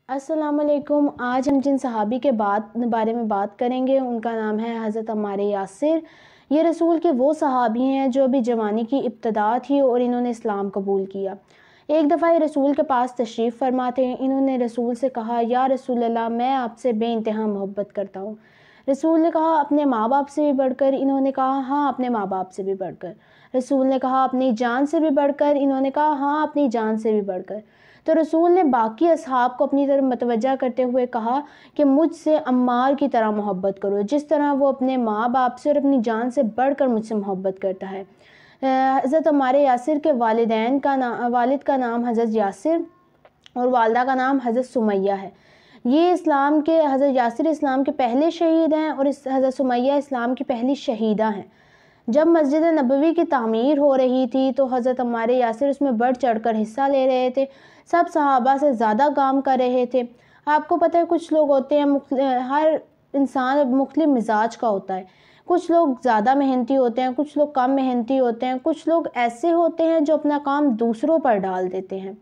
السلام علیکم۔ آج ہم جن صحابی کے بارے میں بات کریں گے ان کا نام ہے حضرت عمار یاسر۔ یہ رسول کے وہ صحابی ہیں جو ابھی جوانی کی ابتدا تھی اور انہوں نے اسلام قبول کیا۔ ایک دفعہ یہ رسول کے پاس تشریف فرما تھے۔ انہوں نے رسول سے کہا، یا رسول اللہ، میں آپ سے بے انتہا محبت کرتا ہوں۔ رسول نے کہا، اپنے ماں باپ سے بھی بڑھ کر؟ انہوں نے کہا، ہاں، اپنے ماں باپ سے بھی بڑھ کر۔ رسول نے کہا، اپنی جان سے بھی بڑھ کر؟ انہوں نے کہا، ہاں، اپنی جان سے بھی بڑھ کر۔ تو رسول نے باقی اصحاب کو اپنی طرف متوجہ کرتے ہوئے کہا کہ مجھ سے عمار کی طرح محبت کرو، جس طرح وہ اپنے ماں باپ سے اور اپنی جان سے بڑھ کر مجھ سے محبت کرتا ہے۔ حضرت عمار یاسر کے والد کا نام حضرت یاسر اور والدہ کا نام حضرت سمیہ ہے۔ یہ حضرت یاسر اسلام کے پہلے شہید ہیں اور حضرت سمیہ اسلام کی پہلی شہیدہ ہیں۔ جب مسجد نبوی کی تعمیر ہو رہی تھی تو حضرت عمار یاسر اس میں بڑھ چڑھ کر حصہ لے رہے تھے، سب صحابہ سے زیادہ کام کر رہے تھے۔ آپ کو پتہ ہے کچھ لوگ ہوتے ہیں، ہر انسان مختلف مزاج کا ہوتا ہے، کچھ لوگ زیادہ محنتی ہوتے ہیں، کچھ لوگ کم محنتی ہوتے ہیں، کچھ لوگ ایسے ہوتے ہیں جو اپنا کام دوسروں پر ڈال دیتے ہیں۔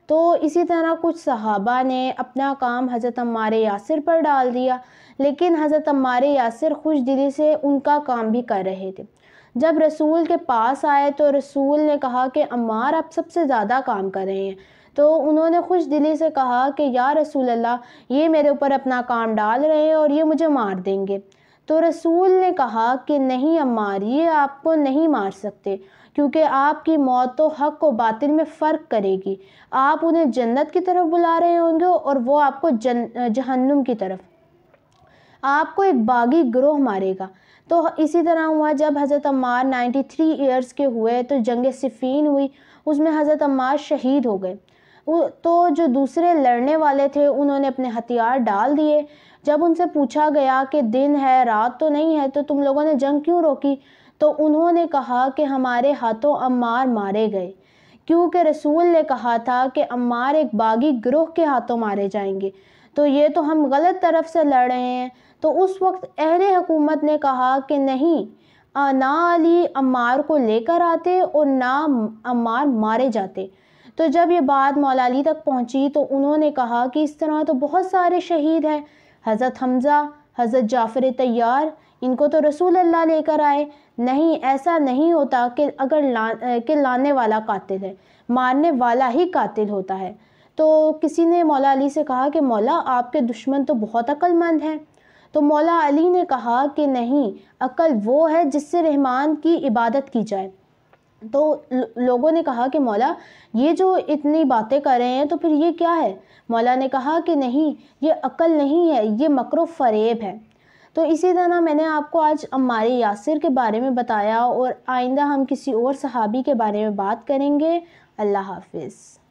تو اسی طرح کچھ صحابہ نے اپنا کام حضرت عمار یاسر پر ڈال دیا، لیکن حضرت عمار یاسر خوش دلی سے ان کا کام بھی کر رہے تھے۔ جب رسول کے پاس آئے تو رسول نے کہا کہ عمار آپ سب سے زیادہ کام کر رہے ہیں۔ تو انہوں نے خوش دلی سے کہا کہ یا رسول اللہ، یہ میرے اوپر اپنا کام ڈال رہے ہیں اور یہ مجھے مار دیں گے۔ تو رسول نے کہا کہ نہیں عمار، یہ آپ کو نہیں مار سکتے، کیونکہ آپ کی موت تو حق و باطل میں فرق کرے گی۔ آپ انہیں جنت کی طرف بلا رہے ہوں گے اور وہ آپ کو جہنم کی طرف۔ آپ کو ایک باغی گروہ مارے گا۔ تو اسی طرح ہوا، جب حضرت عمار 93 ایئرز کے ہوئے تو جنگ صفین ہوئی، اس میں حضرت عمار شہید ہو گئے۔ تو جو دوسرے لڑنے والے تھے انہوں نے اپنے ہتھیار ڈال دیے۔ جب ان سے پوچھا گیا کہ دن ہے، رات تو نہیں ہے، تو تم لوگوں نے جنگ کیوں روکی؟ تو انہوں نے کہا کہ ہمارے ہاتھوں عمار مارے گئے، کیونکہ رسول نے کہا تھا کہ عمار ایک باغی گروہ کے ہاتھوں مارے جائیں گے، تو یہ تو ہم غلط طرف سے لڑ رہے ہیں۔ تو اس وقت اہل حکومت نے کہا کہ نہیں، نہ علی عمار کو لے کر آتے اور نہ عمار مارے جاتے۔ تو جب یہ بات مولا علی تک پہنچی تو انہوں نے کہا کہ اس طرح تو بہت سارے شہید ہیں، حضرت حمزہ، حضرت جعفر طیار، ان کو تو رسول اللہ لے کر آئے۔ نہیں، ایسا نہیں ہوتا کہ لانے والا قاتل ہے، مارنے والا ہی قاتل ہوتا ہے۔ تو کسی نے مولا علی سے کہا کہ مولا، آپ کے دشمن تو بہت عقل مند ہیں۔ تو مولا علی نے کہا کہ نہیں، عقل وہ ہے جس سے رحمان کی عبادت کی جائے۔ تو لوگوں نے کہا کہ مولا، یہ جو اتنی باتیں کر رہے ہیں تو پھر یہ کیا ہے؟ مولا نے کہا کہ نہیں، یہ عقل نہیں ہے، یہ مکر و فریب ہے۔ تو اسی طرح میں نے آپ کو آج عمار یاسر کے بارے میں بتایا، اور آئندہ ہم کسی اور صحابی کے بارے میں بات کریں گے۔ اللہ حافظ۔